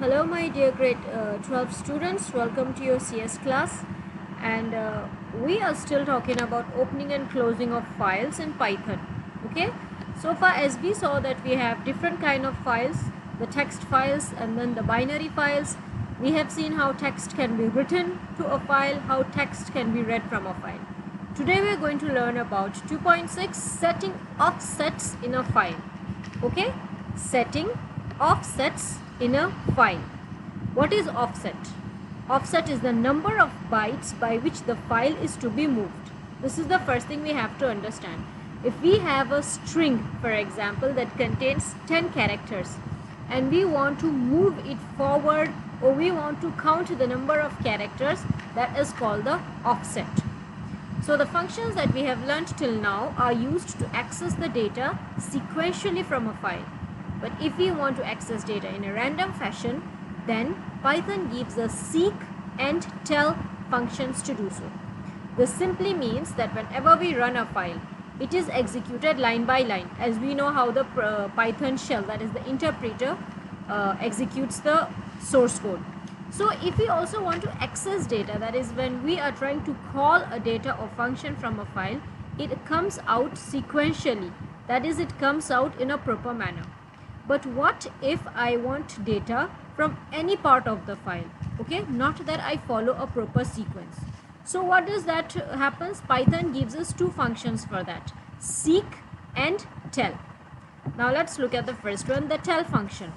Hello my dear grade 12 students, welcome to your CS class, and we are still talking about opening and closing of files in Python. Okay, so far as we saw that we have different kind of files, the text files and then the binary files. We have seen how text can be written to a file, how text can be read from a file. Today we are going to learn about 2.6 setting offsets in a file. Okay, setting offsets in a file. What is offset? Offset is the number of bytes by which the file is to be moved. This is the first thing we have to understand. If we have a string, for example, that contains 10 characters and we want to move it forward, or we want to count the number of characters, that is called the offset. So the functions that we have learned till now are used to access the data sequentially from a file. But if we want to access data in a random fashion, then Python gives us seek and tell functions to do so. This simply means that whenever we run a file, it is executed line by line, as we know how the Python shell, that is the interpreter, executes the source code. So if we also want to access data, that is when we are trying to call a data or function from a file, it comes out sequentially, that is it comes out in a proper manner. But what if I want data from any part of the file? Okay, not that I follow a proper sequence. So what does that happens? Python gives us two functions for that, seek and tell. Now let's look at the first one, the tell function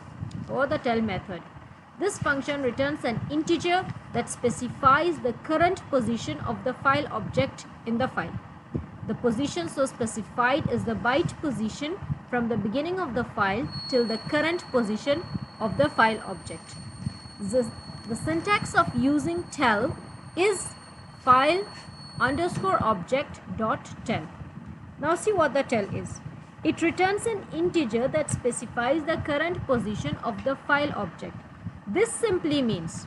or the tell method. This function returns an integer that specifies the current position of the file object in the file. The position so specified is the byte position from the beginning of the file till the current position of the file object. The syntax of using tell is file underscore object dot tell. Now see what the tell is. It returns an integer that specifies the current position of the file object. This simply means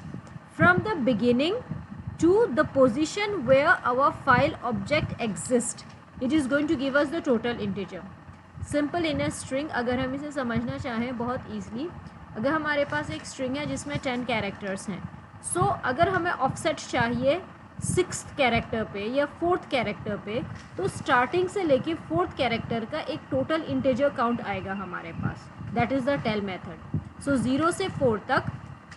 from the beginning to the position where our file object exists, it is going to give us the total integer. Simple in a string, अगर हम इसे समझना चाहें बहुत easily, अगर हमारे पास एक string है जिसमें 10 कैरेक्टर्स हैं, सो अगर हमें ऑफसेट चाहिए 6th कैरेक्टर पे या 4th कैरेक्टर पे, तो स्टार्टिंग से लेके 4th कैरेक्टर का एक टोटल इंटीजर काउंट आएगा हमारे पास, that is the tail method. So 0 से 4 तक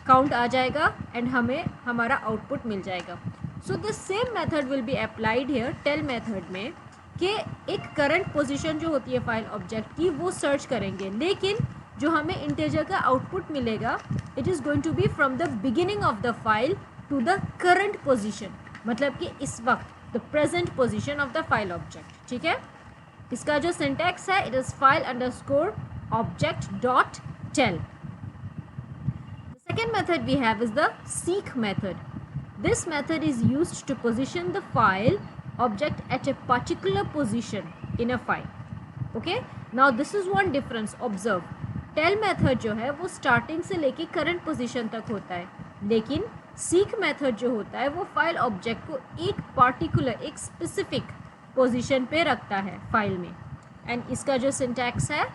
काउंट आ जाएगा एंड हमें हमारा आउटपुट मिल जाएगा. So the same method will be applied here tell method में, कि एक करंट पोजीशन जो होती है फाइल ऑब्जेक्ट की वो सर्च करेंगे, लेकिन जो हमें इंटीजर का आउटपुट मिलेगा it is going to be from the beginning of the file to the current position, मतलब कि इस वक्त the present position of the file object. ठीक है, इसका जो सिंटैक्स है it is file underscore object dot tell. The second method we have is the seek method. This method is used to position the file object at a particular position in a file. Okay, now this is one difference. Observe, tell method जो है वो starting से लेके current position तक होता है, लेकिन seek method जो होता है वो फाइल ऑब्जेक्ट को एक particular, एक specific position पे रखता है फाइल में. एंड इसका जो syntax है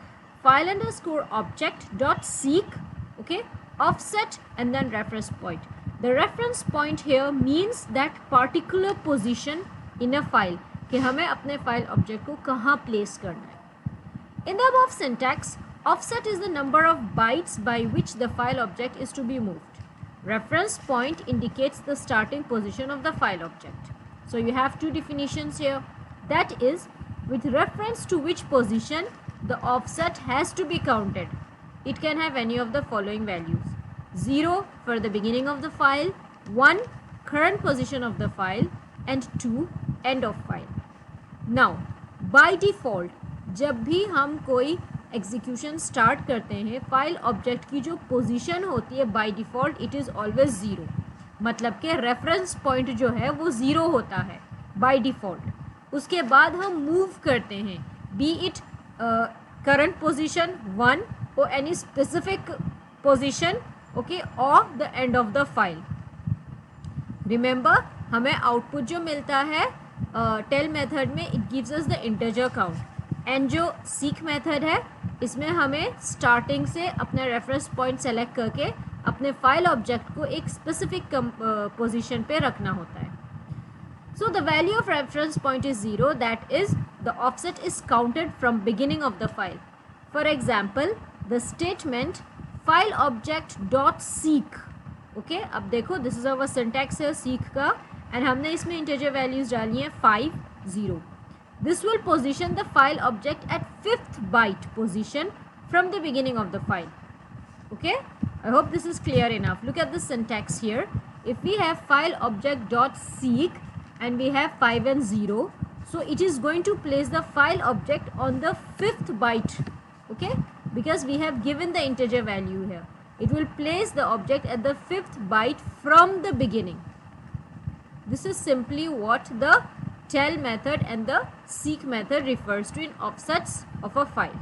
file underscore object dot seek, okay, offset and then reference point. The reference point here means that particular position in a file, कि हमें अपने फाइल ऑब्जेक्ट को कहाँ प्लेस करना है. In the above syntax, offset is the number of bytes by which the file object is to be moved. Reference point indicates the starting position of the file object. So you have two definitions here. That is, with reference to which position the offset has to be counted. It can have any of the following values: 0 for the beginning of the file, 1 current position of the file, and 2 end of file. Now by default जब भी हम कोई execution start करते हैं, file object की जो position होती है by default it is always 0, मतलब कि रेफरेंस पॉइंट जो है वो 0 होता है बाय डिफ़ॉल्ट. उसके बाद हम मूव करते हैं, B it current position 1 or any specific position, okay, or the end of the file. Remember, हमें आउटपुट जो मिलता है टेल मेथड में it gives us the integer count, and जो सीक मेथड है इसमें हमें स्टार्टिंग से अपना रेफरेंस पॉइंट सेलेक्ट करके अपने फाइल ऑब्जेक्ट को एक स्पेसिफिक पोजीशन पे रखना होता है. So the value of reference point is 0, that is the offset is counted from beginning of the file. For example, the statement file object dot seek. Okay, अब देखो this is our syntax है seek का, and हमने इसमें integer values डाली हैं 5, 0. This will position the file object at 5th byte position from the beginning of the file. Okay, I hope this is clear enough. Look at the syntax here. If we have file object dot seek and we have 5 and 0, so it is going to place the file object on the 5th byte. Okay, because we have given the integer value here, it will place the object at the 5th byte from the beginning. This is simply what the tell method and the seek method refers to in offsets of a file.